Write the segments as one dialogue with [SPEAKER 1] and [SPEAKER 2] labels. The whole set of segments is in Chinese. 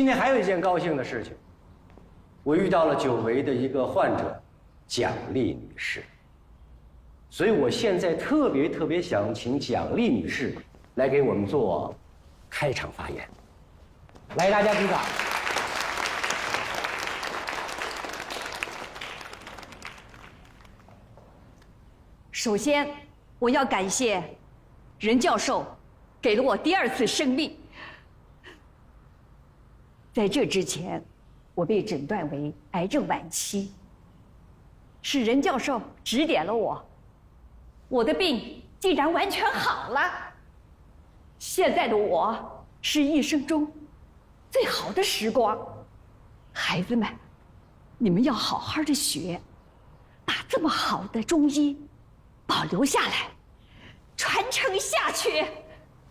[SPEAKER 1] 今天还有一件高兴的事情，我遇到了久违的一个患者，蒋丽女士。所以我现在特别想请蒋丽女士来给我们做开场发言。来，大家鼓掌。
[SPEAKER 2] 首先，我要感谢任教授给了我第2次生命。在这之前，我被诊断为癌症晚期，是任教授指点了我，我的病竟然完全好了。现在的我是一生中最好的时光。孩子们，你们要好好的学，把这么好的中医保留下来，传承下去。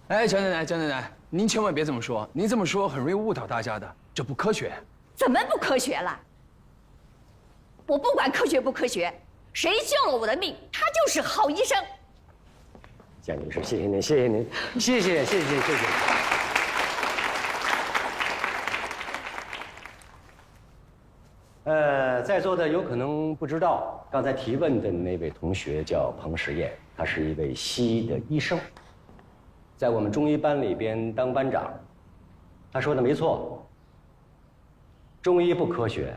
[SPEAKER 3] 哎，蒋奶奶，您千万别这么说，您这么说很容易误导大家的，这不科学。
[SPEAKER 2] 怎么不科学了？我不管科学不科学，谁救了我的命，他就是好医生。
[SPEAKER 1] 蒋女士，谢谢您，谢谢您，谢谢。在座的有可能不知道，刚才提问的那位同学叫彭实验，他是一位西医的医生，在我们中医班里边当班长。他说的没错，中医不科学，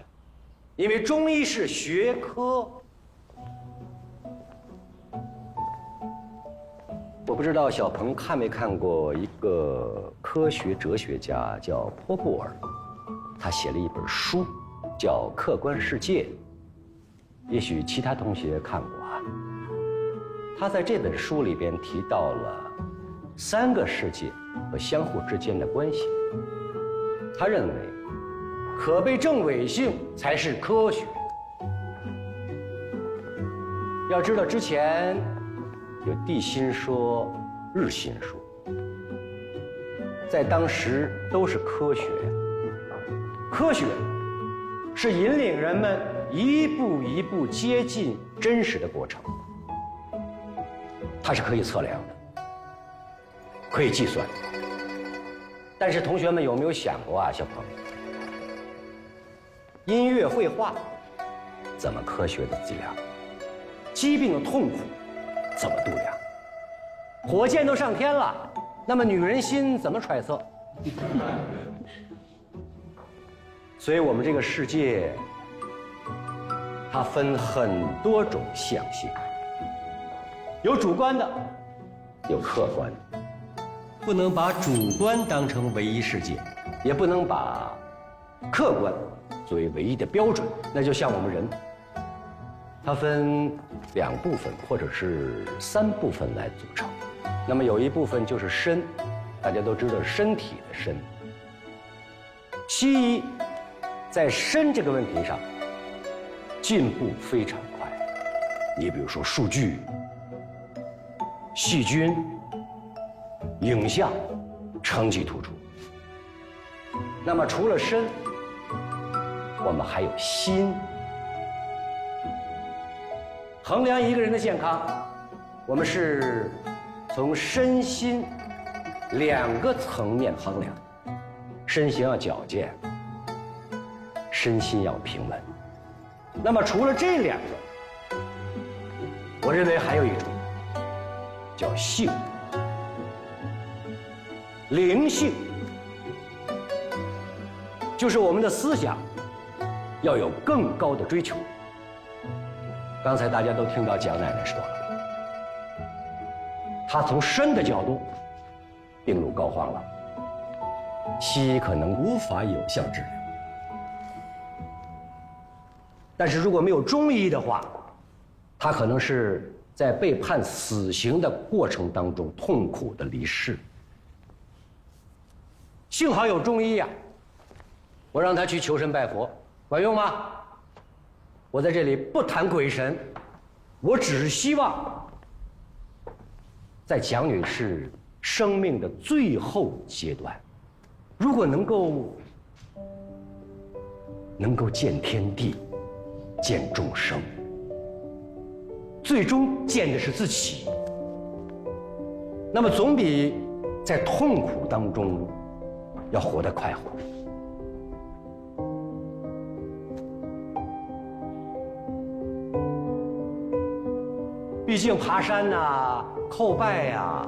[SPEAKER 1] 因为中医是学科。我不知道小鹏看没看过一个科学哲学家叫波布尔，他写了一本书叫《客观世界》，也许其他同学看过啊。他在这本书里边提到了3个世界和相互之间的关系。他认为可被证伪性才是科学。要知道之前有地心说、日心说，在当时都是科学。科学是引领人们一步一步接近真实的过程，它是可以测量的，可以计算的。但是同学们有没有想过啊，小朋友，音乐、绘画怎么科学的计量？疾病的痛苦怎么度量？火箭都上天了，那么女人心怎么揣测？所以我们这个世界，它分很多种象性，有主观的，有客观的，不能把主观当成唯一世界，也不能把客观作为唯一的标准。那就像我们人，它分2部分或者是3部分来组成。那么有一部分就是身，大家都知道身体的身。西医在身这个问题上进步非常快。你比如说数据、细菌、影像，成绩突出。那么除了身，我们还有心。衡量一个人的健康，我们是从身心2个层面衡量。身形要矫健，身心要平稳。那么除了这2个，我认为还有一种叫性、灵性，就是我们的思想要有更高的追求。刚才大家都听到蒋奶奶说了，她从身的角度病入膏肓了，西医可能无法有效治疗。但是如果没有中医的话，他可能是在被判死刑的过程当中痛苦的离世。幸好有中医呀，我让他去求神拜佛，管用吗？我在这里不谈鬼神，我只是希望在蒋女士生命的最后阶段，如果能够见天地，见众生，最终见的是自己，那么总比在痛苦当中要活得快活。毕竟爬山呐、叩拜呀，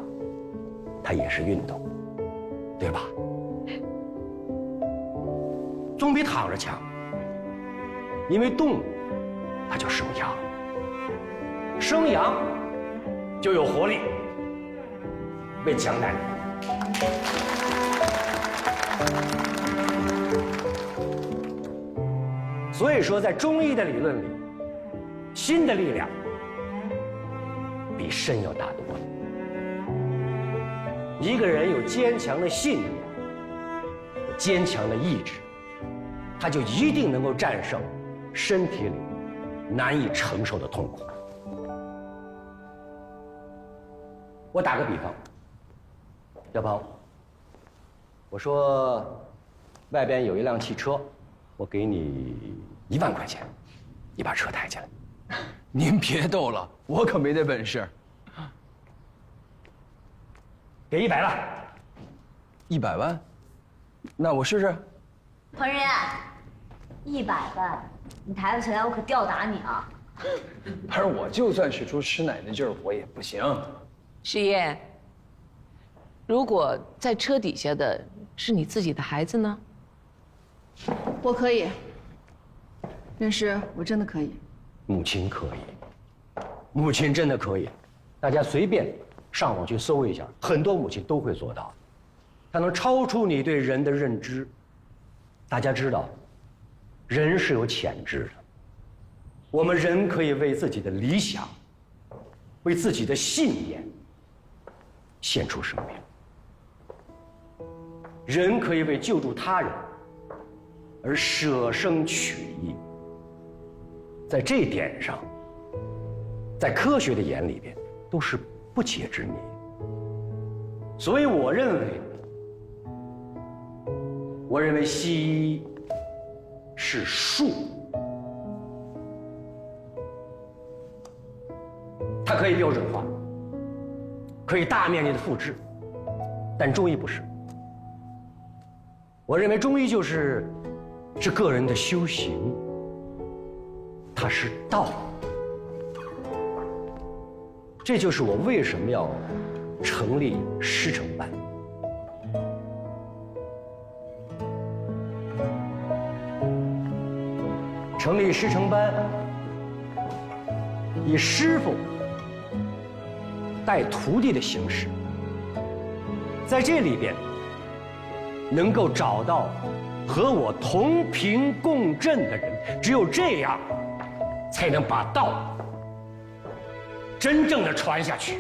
[SPEAKER 1] 它也是运动，对吧？总比躺着强，因为动，它就生阳，生阳就有活力，为江南人。所以说，在中医的理论里，心的力量比身要大多了。一个人有坚强的信念，有坚强的意志，他就一定能够战胜身体里难以承受的痛苦。我打个比方，小鹏，我说外边有一辆汽车，我给你1万块钱，你把车抬起来。
[SPEAKER 3] 您别逗了，我可没那本事。
[SPEAKER 1] 给100了
[SPEAKER 3] 100万，那我试试。
[SPEAKER 4] 彭仁，100万，你抬不起来，我可吊打你啊！
[SPEAKER 3] 而我就算使出吃奶的劲儿，我也不行。
[SPEAKER 5] 世燕，如果在车底下的是你自己的孩子呢？
[SPEAKER 6] 我可以，认识我真的可以。
[SPEAKER 1] 母亲可以，母亲真的可以，大家随便上网去搜一下，很多母亲都会做到。它能超出你对人的认知。大家知道，人是有潜质的，我们人可以为自己的理想，为自己的信念献出生命。人可以为救助他人而舍生取义。在这一点上，在科学的眼里边都是不解之谜。所以我认为西医是术，它可以标准化，可以大面积的复制，但中医不是。我认为中医是个人的修行。它是道，这就是我为什么要成立师承班。成立师承班，以师傅带徒弟的形式，在这里边能够找到和我同频共振的人，只有这样才能把道真正的传下去。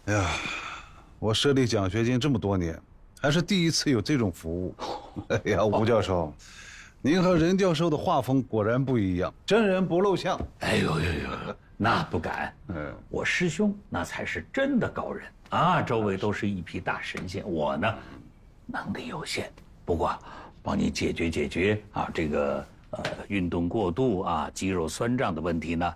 [SPEAKER 7] 哎呀，我设立奖学金这么多年，还是第一次有这种服务。哎呀，吴教授，您和任教授的画风果然不一样，真人不露相。
[SPEAKER 8] 哎呦，那不敢。我师兄那才是真的高人啊，周围都是一批大神仙。我呢，能力有限，不过帮你解决啊这个运动过度啊肌肉酸胀的问题呢，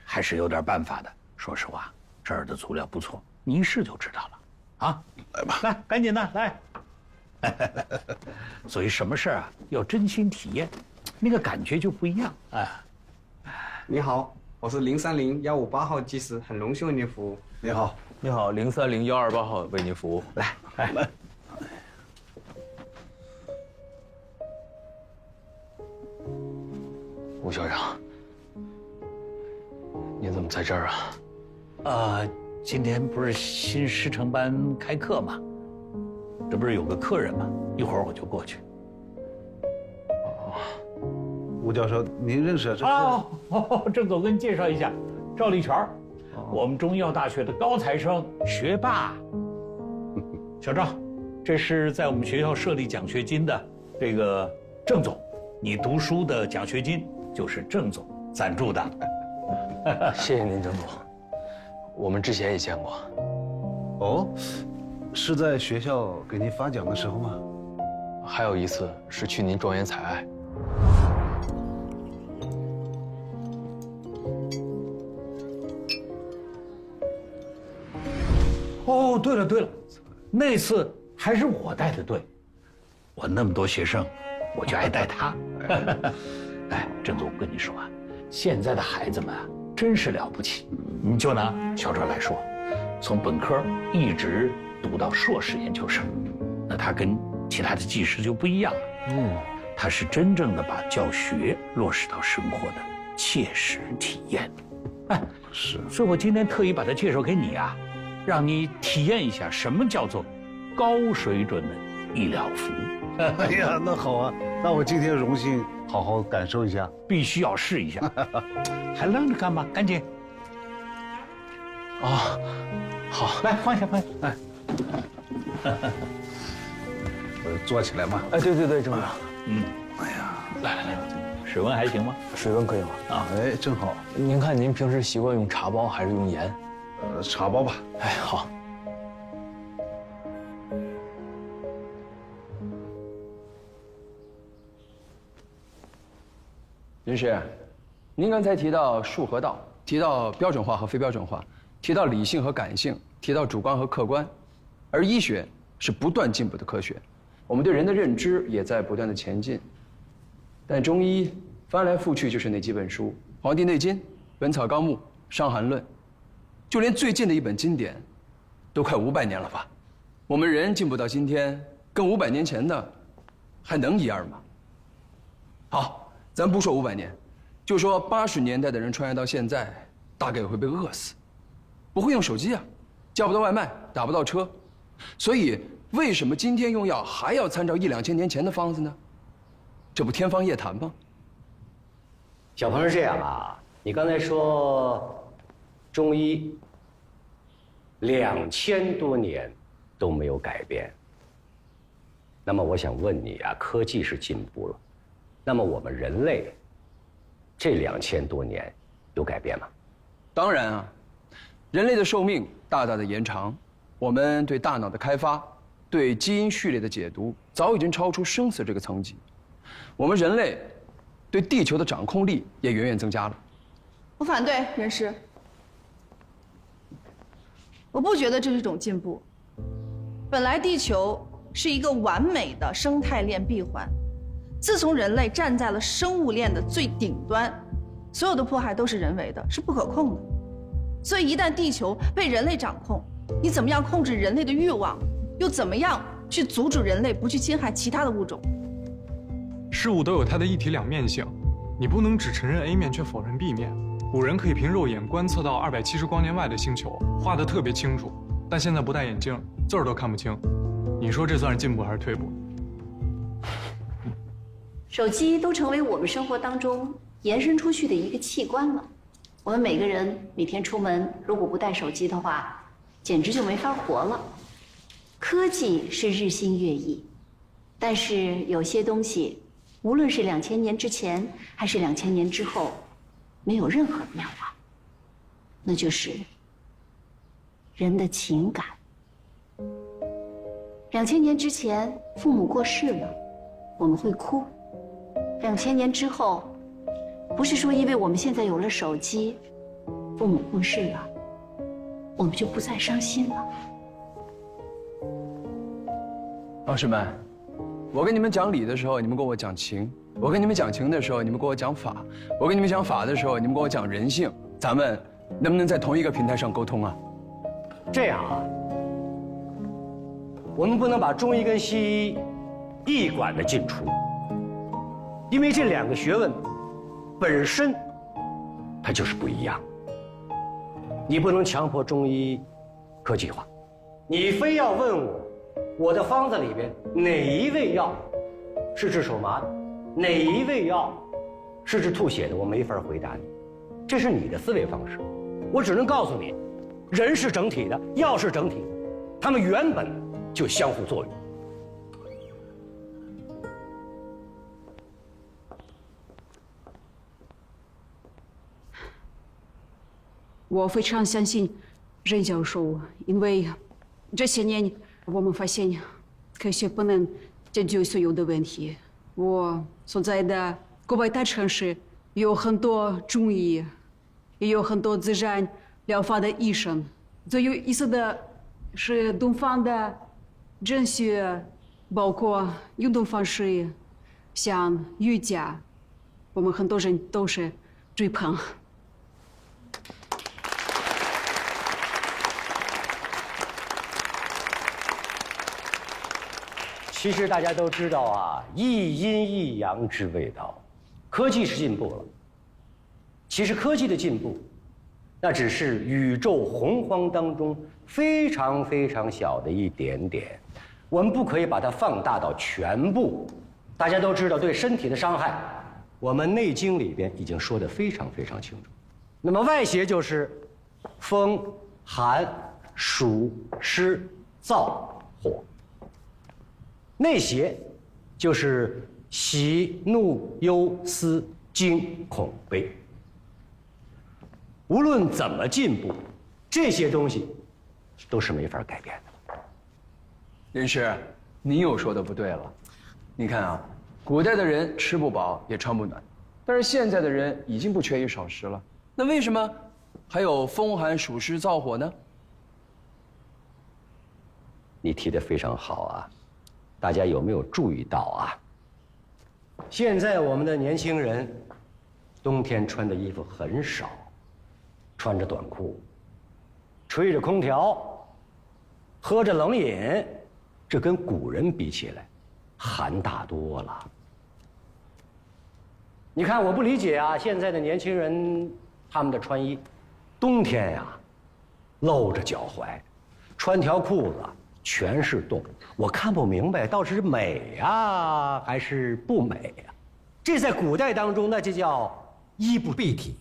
[SPEAKER 8] 还是有点办法的。说实话，这儿的足疗不错，你一试就知道了。啊，
[SPEAKER 7] 来吧，
[SPEAKER 8] 来，赶紧的来。所以什么事儿啊，要真心体验，那个感觉就不一样啊。
[SPEAKER 9] 你好，我是030158号技师，很荣幸为您服务。
[SPEAKER 7] 你好，
[SPEAKER 3] 你好，030128号为您服务。
[SPEAKER 8] 来，
[SPEAKER 3] 吴校长，你怎么在这儿啊？
[SPEAKER 8] 今天不是新师承班开课吗？这不是有个客人吗？一会儿我就过去。
[SPEAKER 7] 吴教授，您认识这？
[SPEAKER 8] 郑总，跟你介绍一下，赵立全，我们中医药大学的高材生学霸。小赵，这是在我们学校设立奖学金的这个郑总，你读书的奖学金就是郑总赞助的。
[SPEAKER 3] 谢谢您，郑总。我们之前也见过。
[SPEAKER 7] 哦，是在学校给您发奖的时候吗？
[SPEAKER 3] 还有一次是去您庄园采艾。
[SPEAKER 8] 哦，对了，那次还是我带的队，我那么多学生，我就爱带他。哎，郑总，我跟你说啊，现在的孩子们啊，真是了不起。你就拿小川来说，从本科一直读到硕士研究生，那他跟其他的技师就不一样了。他是真正的把教学落实到生活的切实体验。哎，是，所以我今天特意把他介绍给你啊，让你体验一下什么叫做高水准的医疗服务。
[SPEAKER 7] 哎呀，那好啊，那我今天荣幸好好感受一下，
[SPEAKER 8] 必须要试一下。还愣着干嘛？赶紧！
[SPEAKER 3] 啊，好，
[SPEAKER 8] 来放下。哎，
[SPEAKER 7] 我坐起来嘛。
[SPEAKER 3] 哎，对，郑总。
[SPEAKER 7] 哎呀，
[SPEAKER 8] 来，水温还行吗？
[SPEAKER 3] 水温可以吗？
[SPEAKER 8] 啊，
[SPEAKER 7] 哎，正好。
[SPEAKER 3] 您看您平时习惯用茶包还是用盐？
[SPEAKER 7] 茶包吧。
[SPEAKER 3] 哎，好。林师，您刚才提到术和道，提到标准化和非标准化，提到理性和感性，提到主观和客观，而医学是不断进步的科学，我们对人的认知也在不断的前进。但中医翻来覆去就是那几本书，《黄帝内经》《本草纲目》《伤寒论》，就连最近的一本经典，都快500年了吧？我们人进步到今天，跟500年前的还能一样吗？好，咱不说500年，就说80年代的人穿越到现在，大概也会被饿死，不会用手机啊，叫不到外卖，打不到车，所以为什么今天用药还要参照1、2千年前的方子呢？这不天方夜谭吗？
[SPEAKER 1] 小鹏是这样啊，你刚才说中医2000多年都没有改变，那么我想问你啊，科技是进步了，那么我们人类这2000多年有改变吗？
[SPEAKER 3] 当然啊，人类的寿命大大的延长，我们对大脑的开发，对基因序列的解读，早已经超出生死这个层级。我们人类对地球的掌控力也远远增加了。
[SPEAKER 6] 我反对任师，我不觉得这是一种进步。本来地球是一个完美的生态链闭环，自从人类站在了生物链的最顶端，所有的迫害都是人为的，是不可控的。所以一旦地球被人类掌控，你怎么样控制人类的欲望，又怎么样去阻止人类不去侵害其他的物种？
[SPEAKER 10] 事物都有它的一体两面性，你不能只承认 A 面却否认 B 面。古人可以凭肉眼观测到270光年外的星球，画得特别清楚，但现在不戴眼镜，字儿都看不清。你说这算是进步还是退步？
[SPEAKER 2] 手机都成为我们生活当中延伸出去的一个器官了。我们每个人每天出门，如果不带手机的话，简直就没法活了。科技是日新月异，但是有些东西，无论是2000年之前还是2000年之后，没有任何变化，那就是人的情感。2000年之前，父母过世了，我们会哭；2000年之后，不是说因为我们现在有了手机，父母过世了，我们就不再伤心了。
[SPEAKER 3] 老师们，我跟你们讲理的时候，你们跟我讲情；我跟你们讲情的时候，你们跟我讲法；我跟你们讲法的时候，你们跟我讲人性。咱们能不能在同一个平台上沟通啊？
[SPEAKER 1] 这样啊，我们不能把中医跟西医一管的进出，因为这2个学问本身它就是不一样。你不能强迫中医科技化，你非要问我的方子里边哪一味药是治手麻的，哪一味药是治吐血的，我没法回答你，这是你的思维方式。我只能告诉你，人是整体的，药是整体的，它们原本就相互作用。
[SPEAKER 11] 我非常相信任教授，因为这些年我们发现科学不能解决所有的问题。我所在的国外大城市有很多中医，也有很多自然疗法的医生。最有意思的是东方的哲学，包括运动方式，像瑜伽，我们很多人都是追捧。
[SPEAKER 1] 其实大家都知道啊，一阴一阳之谓道，科技是进步了。其实科技的进步，那只是宇宙洪荒当中非常非常小的一点点，我们不可以把它放大到全部。大家都知道对身体的伤害，我们《内经》里边已经说得非常非常清楚。那么外邪就是风、寒、暑、湿、燥、火。内邪就是喜、怒、忧、思、惊、恐、悲。无论怎么进步，这些东西都是没法改变的。
[SPEAKER 3] 任师，你又说的不对了。你看啊，古代的人吃不饱也穿不暖，但是现在的人已经不缺衣少食了，那为什么还有风寒暑湿燥火呢？
[SPEAKER 1] 你提得非常好啊。大家有没有注意到啊？现在我们的年轻人，冬天穿的衣服很少，穿着短裤，吹着空调，喝着冷饮，这跟古人比起来，寒大多了。你看，我不理解啊，现在的年轻人他们的穿衣，冬天呀，露着脚踝，穿条裤子。全是洞，我看不明白，到底是美呀还是不美呀？这在古代当中，那就叫衣不蔽体。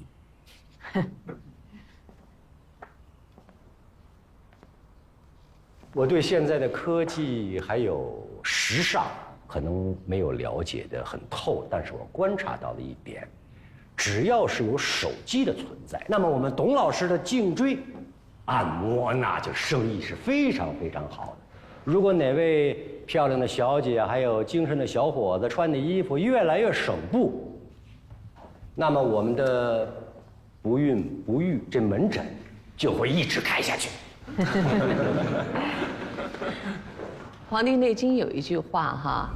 [SPEAKER 1] 我对现在的科技还有时尚可能没有了解得很透，但是我观察到了一点，只要是有手机的存在，那么我们董老师的颈椎按摩那就生意是非常非常好的。如果哪位漂亮的小姐还有精神的小伙子穿的衣服越来越省布，那么我们的不孕不育这门诊就会一直开下去。
[SPEAKER 5] 《黄帝内经》有一句话哈，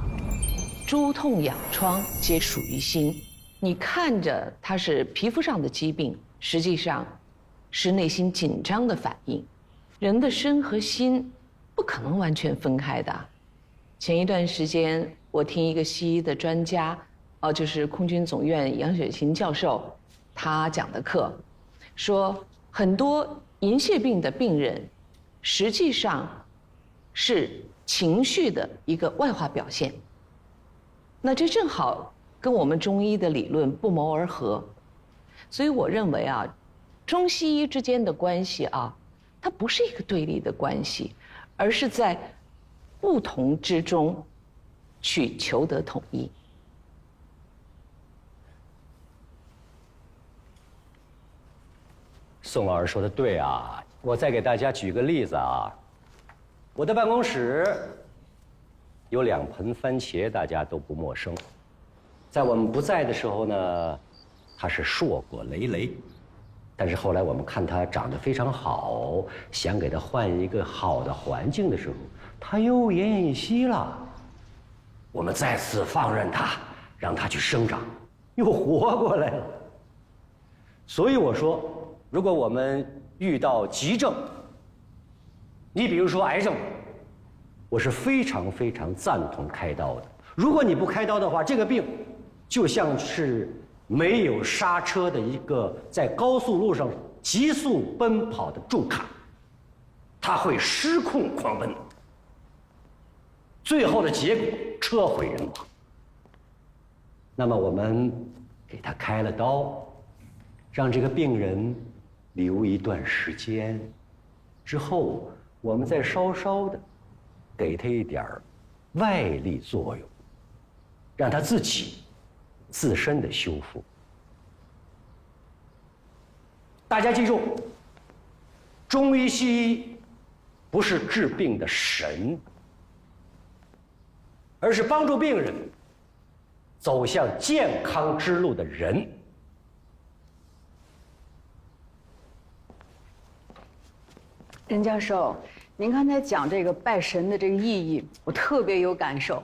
[SPEAKER 5] 诸痛痒疮皆属于心。你看着它是皮肤上的疾病，实际上是内心紧张的反应。人的身和心不可能完全分开的。前一段时间，我听一个西医的专家，就是空军总院杨雪琴教授，他讲的课，说很多银屑病的病人，实际上是情绪的一个外化表现。那这正好跟我们中医的理论不谋而合。所以我认为啊，中西医之间的关系啊，它不是一个对立的关系，而是在不同之中去求得统一。
[SPEAKER 1] 宋老师说的对啊，我再给大家举个例子啊，我的办公室有2盆番茄，大家都不陌生。在我们不在的时候呢，它是硕果累累，但是后来我们看它长得非常好，想给它换一个好的环境的时候，它又奄奄一息了。我们再次放任它，让它去生长，又活过来了。所以我说，如果我们遇到急症，你比如说癌症，我是非常非常赞同开刀的。如果你不开刀的话，这个病就像是没有刹车的一个在高速路上急速奔跑的重卡，它会失控狂奔，最后的结果车毁人亡。那么我们给他开了刀，让这个病人留一段时间，之后我们再稍稍的给他一点外力作用，让他自身的修复。大家记住，中医西医不是治病的神，而是帮助病人走向健康之路的人。
[SPEAKER 2] 任教授，
[SPEAKER 11] 您刚才讲这个拜神的这个意义，我特别有感受。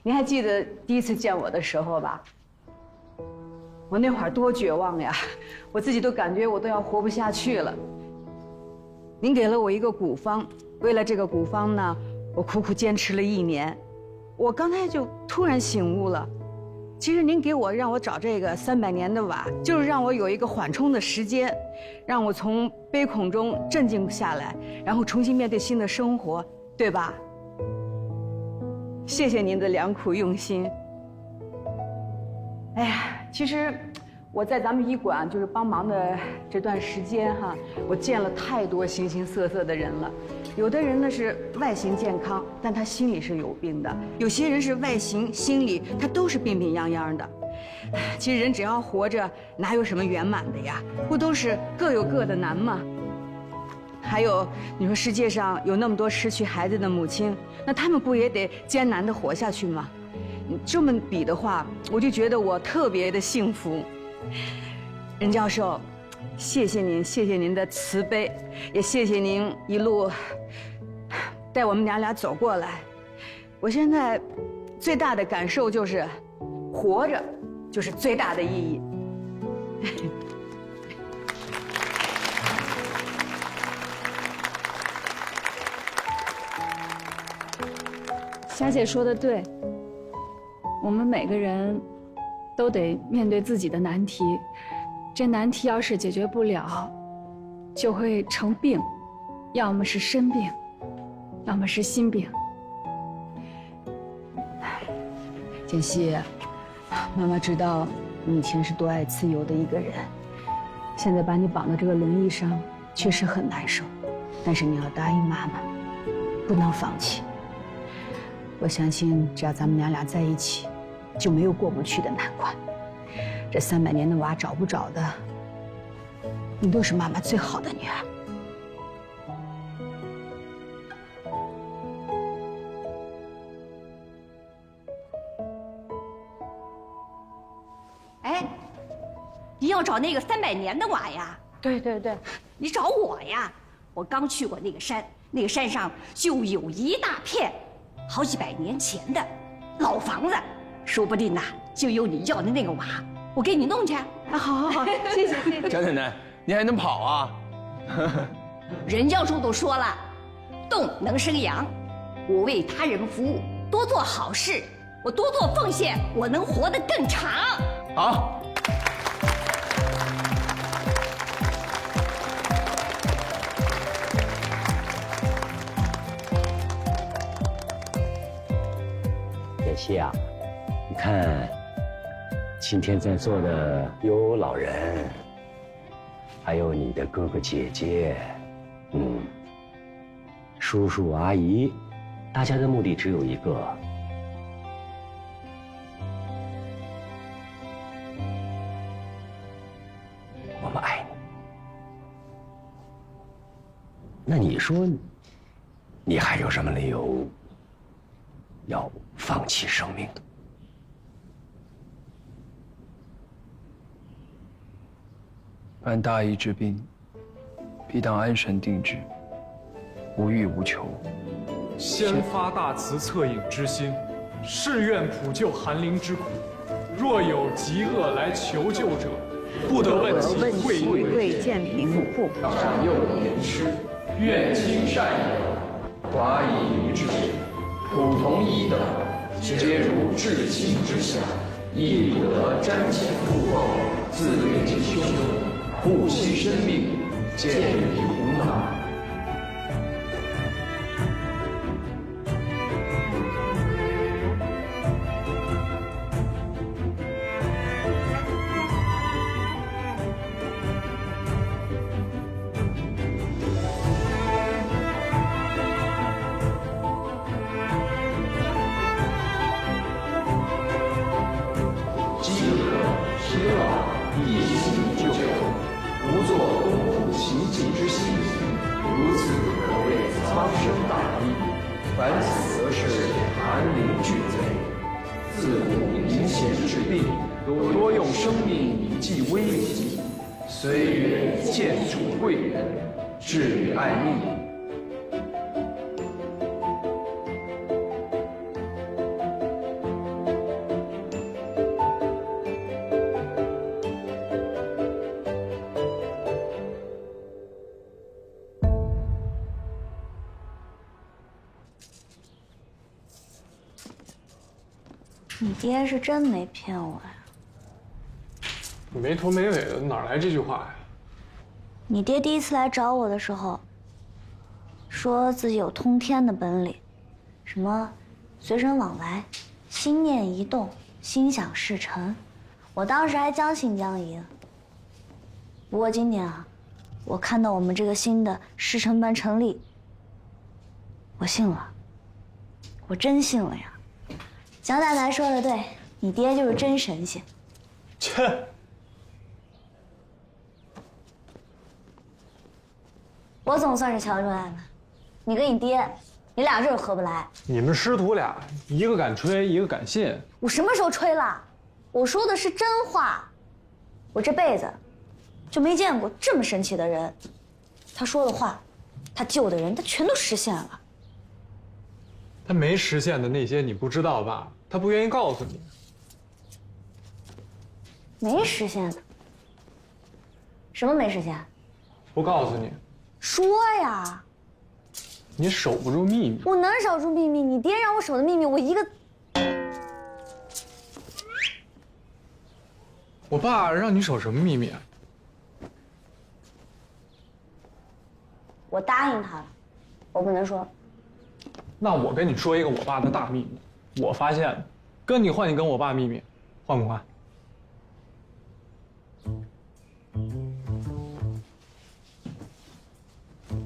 [SPEAKER 11] 您还记得第一次见我的时候吧？我那会儿多绝望呀，我自己都感觉我都要活不下去了。您给了我一个古方，为了这个古方呢，我苦苦坚持了1年。我刚才就突然醒悟了，其实您让我找这个300年的瓦，就是让我有一个缓冲的时间，让我从悲恐中镇静下来，然后重新面对新的生活，对吧？谢谢您的良苦用心。哎呀，其实我在咱们医馆就是帮忙的这段时间哈，我见了太多形形色色的人了。有的人呢是外形健康，但他心里是有病的；有些人是外形、心理他都是病病殃殃的。其实人只要活着，哪有什么圆满的呀？不都是各有各的难吗？还有，你说世界上有那么多失去孩子的母亲，那他们不也得艰难地活下去吗？这么比的话，我就觉得我特别的幸福。任教授，谢谢您的慈悲，也谢谢您一路带我们娘俩走过来。我现在最大的感受就是，活着就是最大的意义。
[SPEAKER 2] 霞姐说的对，我们每个人都得面对自己的难题，这难题要是解决不了，就会成病，要么是身病，要么是心病。
[SPEAKER 11] 简溪，妈妈知道你以前是多爱自由的一个人，现在把你绑到这个轮椅上，确实很难受，但是你要答应妈妈，不能放弃。我相信，只要咱们娘俩在一起，就没有过不去的难关。这300年的娃找不着的，你都是妈妈最好的女儿。
[SPEAKER 2] 哎，你要找那个300年的娃呀？
[SPEAKER 11] 对对对，
[SPEAKER 2] 你找我呀？我刚去过那个山，那个山上就有一大片好几百年前的老房子，说不定呐就有你要的那个娃，我给你弄去。啊，
[SPEAKER 11] 好，谢谢。
[SPEAKER 3] 蒋奶奶，你还能跑啊？
[SPEAKER 2] 任教授都说了，动能生阳，我为他人服务，多做好事，我多做奉献，我能活得更长。
[SPEAKER 3] 好。
[SPEAKER 1] 简溪啊，你看，今天在座的有老人，还有你的哥哥姐姐，叔叔阿姨，大家的目的只有一个，我们爱你。那你说，你还有什么理由要放弃生命？
[SPEAKER 3] 凡大义之病，必当安神定志，无欲无求。
[SPEAKER 10] 先发大慈恻隐之心，誓愿普救寒灵之苦。若有疾厄来求救者，不得问其贵
[SPEAKER 11] 贱贫富，
[SPEAKER 3] 长幼年痴，愿亲善友，华夷于志，普同一等，皆如至亲之下，亦不得瞻前顾后，自虐其凶，护其生命，见于胡闹。治于爱命，
[SPEAKER 4] 爹是真没骗我呀。
[SPEAKER 10] 你没头没尾的，哪来这句话呀？
[SPEAKER 4] 你爹第一次来找我的时候，说自己有通天的本领，什么随神往来、心念一动、心想事成。我当时还将信将疑。不过今年啊，我看到我们这个新的师承班成立，我信了，我真信了呀。蒋奶奶说的对，你爹就是真神仙。
[SPEAKER 10] 切！
[SPEAKER 4] 我总算是瞧出来了，你跟你爹，你俩就是合不来。
[SPEAKER 10] 你们师徒俩，一个敢吹，一个敢信。
[SPEAKER 4] 我什么时候吹了？我说的是真话。我这辈子就没见过这么神奇的人，他说的话，他救的人，他全都实现了。
[SPEAKER 10] 他没实现的那些你不知道吧？他不愿意告诉你。
[SPEAKER 4] 没实现的？什么没实现？
[SPEAKER 10] 不告诉你。
[SPEAKER 4] 说呀！
[SPEAKER 10] 你守不住秘密。
[SPEAKER 4] 我能守住秘密？你爹让我守的秘密，我一个……
[SPEAKER 10] 我爸让你守什么秘密啊？
[SPEAKER 4] 我答应他了，我不能说。
[SPEAKER 10] 那我跟你说一个我爸的大秘密，我发现的，跟你换，你跟我爸秘密，换不换？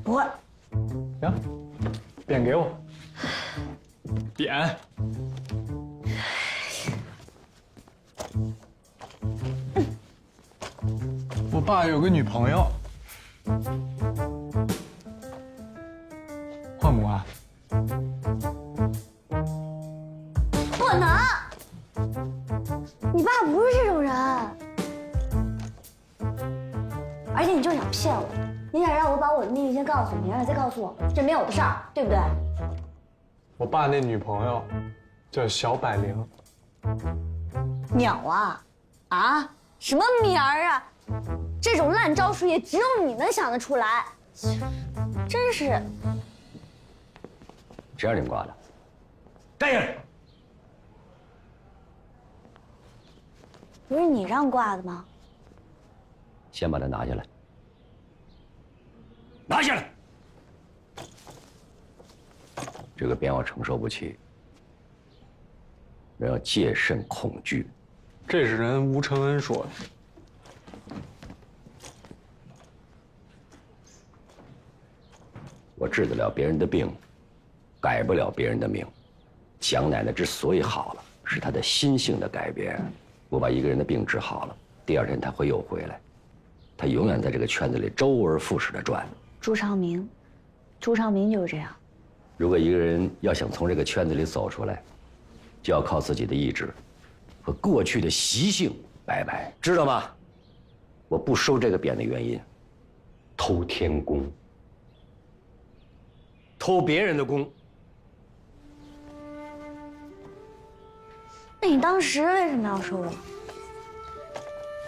[SPEAKER 4] 不会。
[SPEAKER 10] 行，扁给我。扁。我爸有个女朋友，换不换？
[SPEAKER 4] 不能！你爸不是这种人，而且你就想骗我，你想让我把我的秘密先告诉你，然后再告诉我，这没有的事儿，对不对？
[SPEAKER 10] 我爸那女朋友叫小百灵。
[SPEAKER 4] 鸟啊，啊，什么名儿啊？这种烂招数也只有你能想得出来，真是。
[SPEAKER 1] 谁让你们挂的？
[SPEAKER 8] 站下来！
[SPEAKER 4] 不是你让挂的吗？
[SPEAKER 1] 先把它拿下来。
[SPEAKER 8] 拿下来！
[SPEAKER 1] 这个鞭我承受不起，人要戒慎恐惧。
[SPEAKER 10] 这是人吴承恩说的。
[SPEAKER 1] 我治得了别人的病，改不了别人的命。蒋奶奶之所以好了，是她的心性的改变。我把一个人的病治好了，第二天他会又回来，他永远在这个圈子里周而复始的转。
[SPEAKER 4] 朱长明就是这样。
[SPEAKER 1] 如果一个人要想从这个圈子里走出来，就要靠自己的意志和过去的习性拜拜，知道吗？我不收这个匾的原因，偷天功，偷别人的功。
[SPEAKER 4] 那你当时为什么要收我？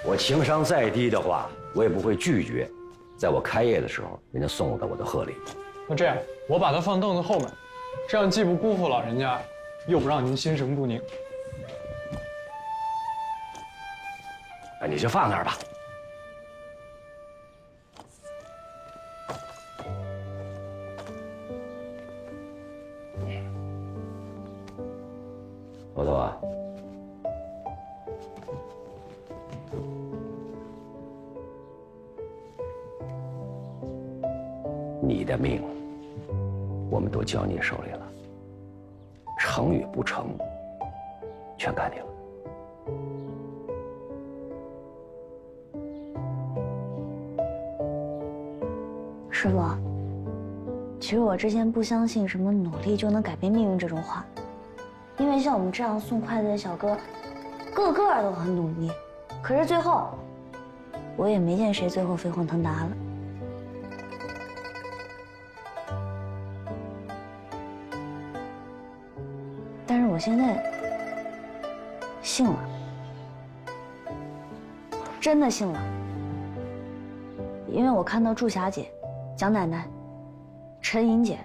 [SPEAKER 1] 我情商再低的话，我也不会拒绝，在我开业的时候，人家送我到我的贺礼。
[SPEAKER 10] 那这样，我把它放凳子后面，这样既不辜负老人家，又不让您心神不宁。
[SPEAKER 1] 那你就放那儿吧。头头啊，你的命我们都交你手里了，成与不成，全看你了。
[SPEAKER 4] 师傅，其实我之前不相信什么努力就能改变命运这种话，因为像我们这样送筷子的小哥，个个都很努力，可是最后，我也没见谁最后飞黄腾达了。但是我现在信了，真的信了，因为我看到祝霞姐、蒋奶奶、陈莹姐，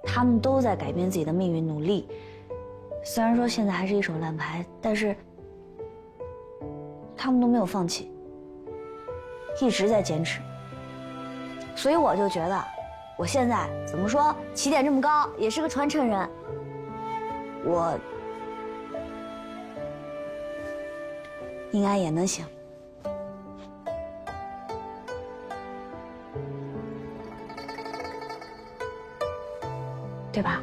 [SPEAKER 4] 她们都在改变自己的命运，努力，虽然说现在还是一手烂牌，但是他们都没有放弃，一直在坚持。所以我就觉得，我现在怎么说，起点这么高，也是个传承人。我应该也能行。对吧？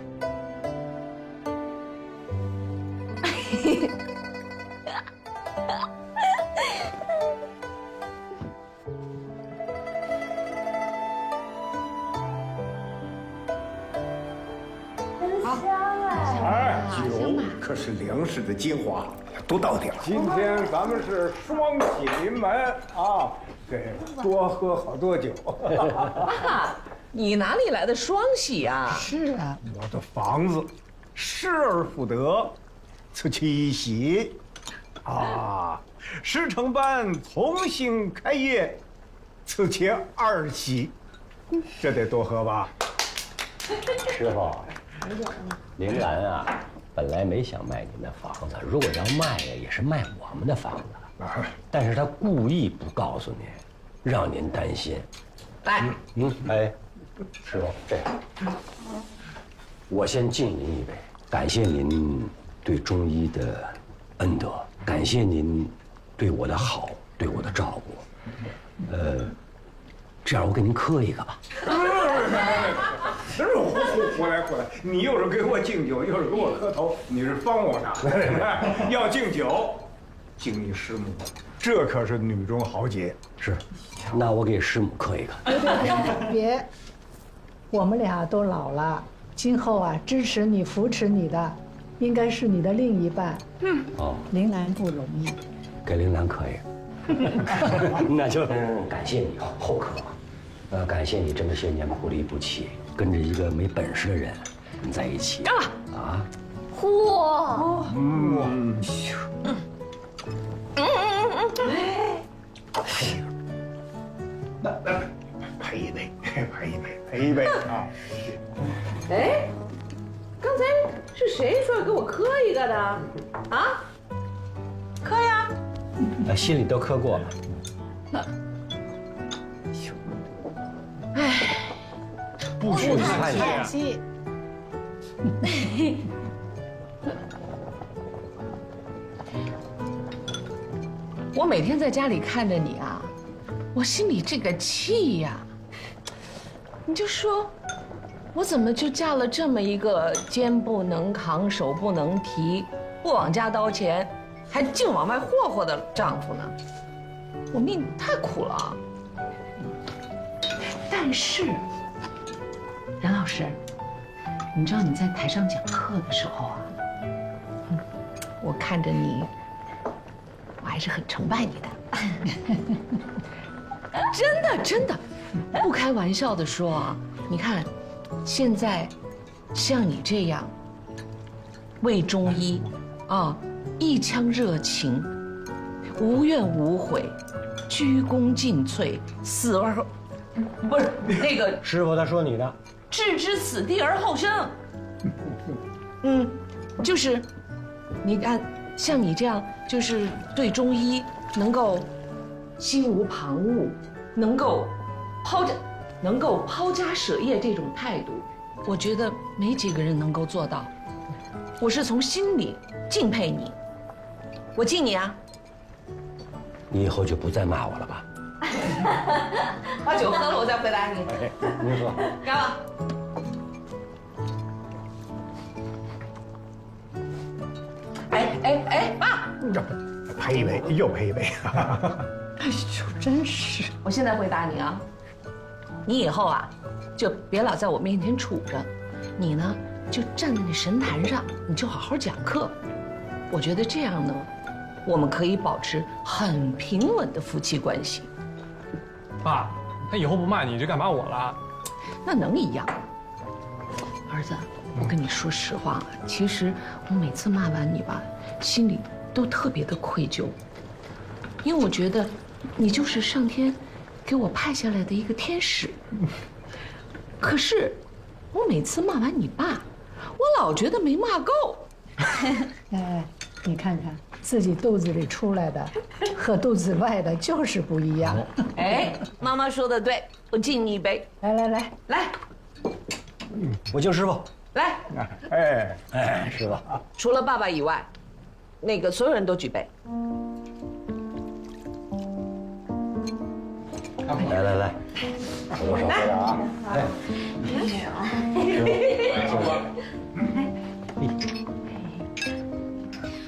[SPEAKER 12] 酒可是粮食的精华，都倒掉。
[SPEAKER 13] 今天咱们是双喜临门啊，对，多喝好多酒。
[SPEAKER 5] 爸，你哪里来的双喜啊？
[SPEAKER 13] 是啊，我的房子失而复得，此其一喜。啊，师承班同心开业，此其二喜。这得多喝吧？
[SPEAKER 1] 师傅，铃兰啊，本来没想卖您的房子，如果要卖呀，也是卖我们的房子。但是他故意不告诉您，让您担心。
[SPEAKER 5] 来，
[SPEAKER 1] 哎，师傅，这样，我先敬您一杯，感谢您对中医的恩德，感谢您对我的好，对我的照顾。这样我给您磕一个吧。
[SPEAKER 13] 师傅，回来，你又是给我敬酒，又是给我磕头，你是帮我呢？要敬酒，敬你师母，这可是女中豪杰。
[SPEAKER 1] 是，那我给师母磕一个。
[SPEAKER 14] 别，我们俩都老了，今后啊，支持你、扶持你的，应该是你的另一半。
[SPEAKER 1] 哦，
[SPEAKER 14] 铃兰不容易，
[SPEAKER 1] 给铃兰磕一个。那就感谢你后磕。感谢你这么些年不离不弃，跟着一个没本事的人在一起。
[SPEAKER 5] 干了
[SPEAKER 1] 啊！
[SPEAKER 4] 嚯！
[SPEAKER 13] 那陪一杯，陪一杯啊！
[SPEAKER 5] 哎，刚才是谁说给我磕一个的？啊？磕呀！
[SPEAKER 1] 心里都磕过了。
[SPEAKER 5] 哎，
[SPEAKER 1] 不许叹
[SPEAKER 14] 气。
[SPEAKER 5] 我每天在家里看着你啊，我心里这个气呀！你就说，我怎么就嫁了这么一个肩不能扛、手不能提、不往家刀钱，还净往外霍霍的丈夫呢？我命太苦了。但是，任老师，你知道你在台上讲课的时候啊，我看着你，我还是很崇拜你的。真的，不开玩笑的说啊，你看，现在像你这样为中医啊一腔热情，无怨无悔，鞠躬尽瘁，死而后。不是那个
[SPEAKER 1] 师傅，他说你呢。
[SPEAKER 5] 置之死地而后生。就是你看，像你这样，就是对中医能够心无旁骛，能够抛家舍业这种态度，我觉得没几个人能够做到。我是从心里敬佩你，我敬你啊。
[SPEAKER 1] 你以后就不再骂我了吧？
[SPEAKER 5] 把酒喝了，我再回答你。
[SPEAKER 1] 您喝。
[SPEAKER 5] 干了。哎，爸，
[SPEAKER 13] 陪一杯，又陪一杯。
[SPEAKER 14] 哎呦，真是！
[SPEAKER 5] 我现在回答你啊，你以后啊，就别老在我面前杵着，你呢就站在那神坛上，你就好好讲课。我觉得这样呢，我们可以保持很平稳的夫妻关系。
[SPEAKER 10] 爸，他以后不骂你就敢骂我了？
[SPEAKER 5] 那能一样？儿子，我跟你说实话啊，其实我每次骂完你吧，心里都特别的愧疚，因为我觉得你就是上天给我派下来的一个天使。可是我每次骂完你爸，我老觉得没骂够。
[SPEAKER 14] 哎，你看看自己肚子里出来的和肚子外的就是不一样。
[SPEAKER 5] 哎，妈妈说的对，我敬你一杯。
[SPEAKER 14] 来来来
[SPEAKER 5] 来，
[SPEAKER 1] 我敬师傅。
[SPEAKER 5] 来，
[SPEAKER 1] 哎，师傅，
[SPEAKER 5] 除了爸爸以外，那个所有人都举杯。
[SPEAKER 1] 来来来，我少喝点啊。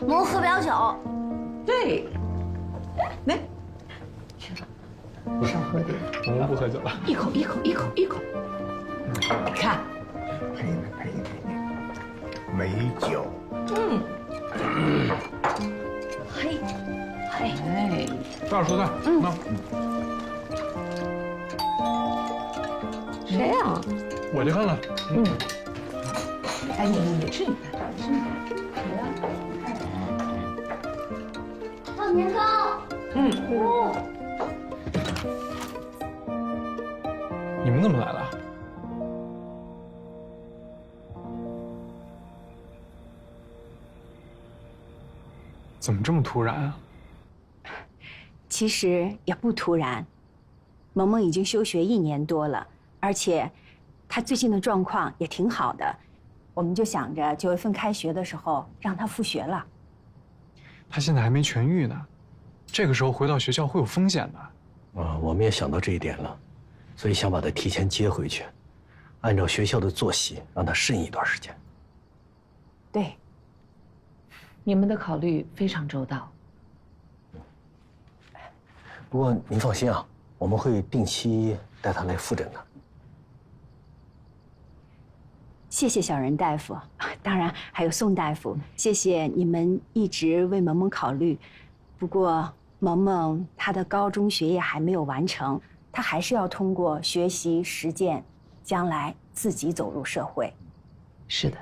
[SPEAKER 4] 萌喝表酒。
[SPEAKER 5] 对，来，
[SPEAKER 14] 少喝点。
[SPEAKER 10] 我们不喝酒了。
[SPEAKER 5] 一口一口一口一口，看，
[SPEAKER 13] 呸！美酒。
[SPEAKER 5] 嘿，哎，
[SPEAKER 10] 多少蔬菜？
[SPEAKER 5] 谁呀？
[SPEAKER 10] 我就看了。
[SPEAKER 5] 哎，你吃你的。
[SPEAKER 4] 还有年糕。
[SPEAKER 10] 你们怎么来了？怎么这么突然啊？
[SPEAKER 2] 其实也不突然，萌萌已经休学1年多了，而且她最近的状况也挺好的，我们就想着9月份开学的时候让她复学了。
[SPEAKER 10] 他现在还没痊愈呢，这个时候回到学校会有风险的。
[SPEAKER 1] 我们也想到这一点了，所以想把他提前接回去，按照学校的作息让他适应一段时间。
[SPEAKER 2] 对，
[SPEAKER 5] 你们的考虑非常周到。
[SPEAKER 1] 不过您放心啊，我们会定期带他来复诊的。
[SPEAKER 2] 谢谢小任大夫，当然还有宋大夫，谢谢你们一直为萌萌考虑。不过萌萌她的高中学业还没有完成，她还是要通过学习实践，将来自己走入社会。
[SPEAKER 5] 是的。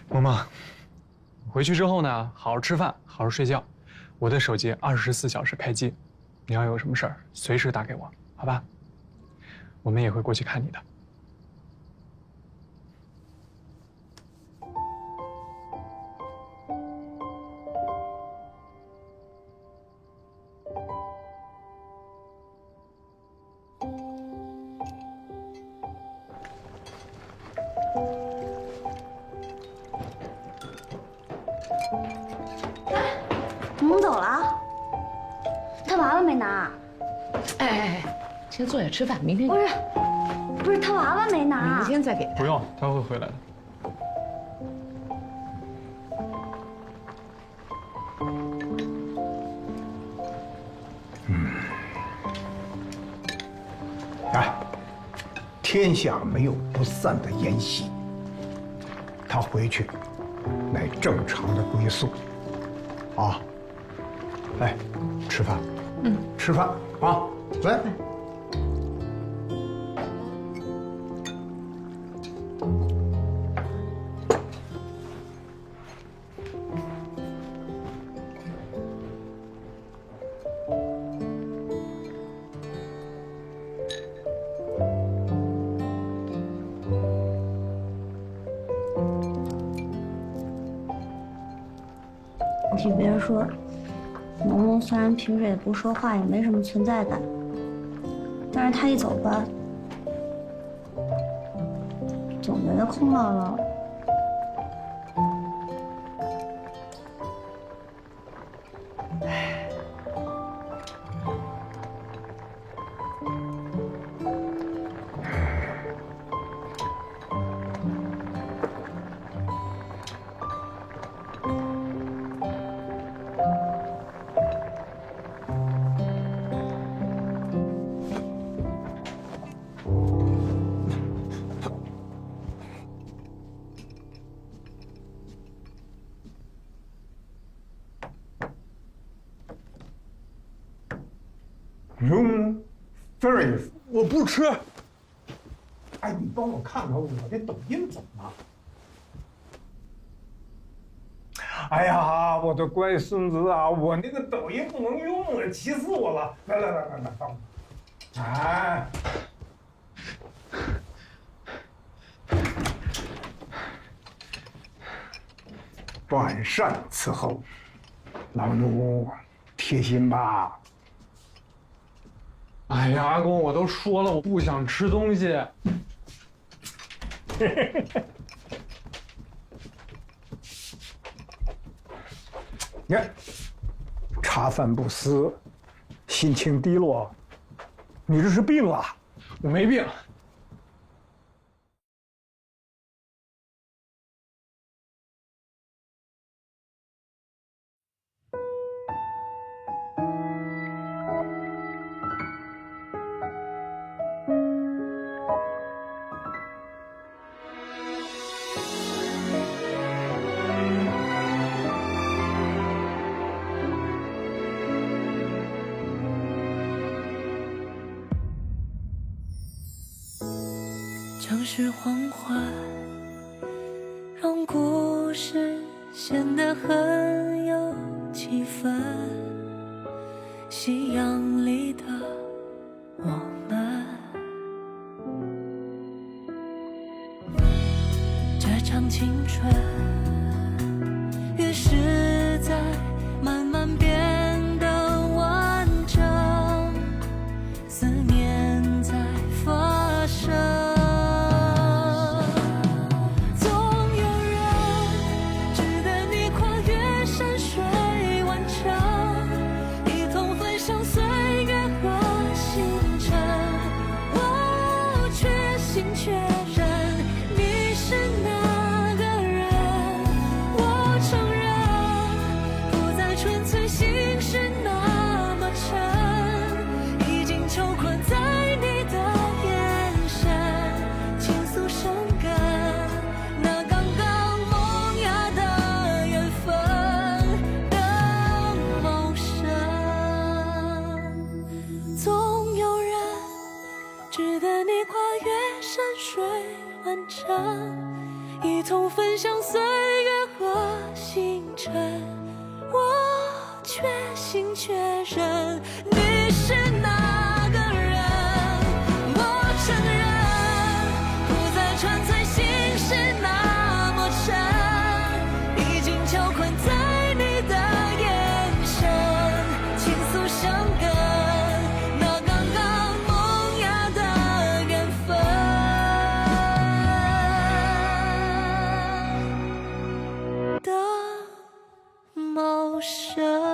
[SPEAKER 10] 萌萌，回去之后呢，好好吃饭，好好睡觉。我的手机24小时开机，你要有什么事儿，随时打给我，好吧？我们也会过去看你的。
[SPEAKER 4] 萌走了？他娃娃没拿？
[SPEAKER 5] 哎，先坐下吃饭，明天
[SPEAKER 4] 不是他娃娃没拿。
[SPEAKER 5] 明天再给他。
[SPEAKER 10] 不用，他会回来的。
[SPEAKER 13] 哎，天下没有不散的筵席。他回去，乃正常的归宿。啊，来，吃饭。吃饭啊，来。
[SPEAKER 4] 你别说，萌萌虽然平时也不说话，也没什么存在感，但是她一走吧，总觉得空落落。
[SPEAKER 13] Ferris， 我不吃。哎，你帮我看看我的抖音怎么了？哎呀，我的乖孙子啊，我那个抖音不能用了，急死我了！来，帮我。哎，万善伺候，老奴贴心吧？
[SPEAKER 10] 哎呀，阿公，我都说了我不想吃东西。
[SPEAKER 13] 你看，茶饭不思，心情低落，你这是病了？
[SPEAKER 10] 我没病。
[SPEAKER 15] 城市黄昏，让故事显得很有气氛。夕阳里的我们，这场青春越是在慢慢变得完整，思念在发生。一同分享岁月和星辰，我确心确认你是那个人。我承认不再纯粹，心是那么沉，已经囚困在你的眼神，倾诉生根，那刚刚萌芽的缘分。的谋生。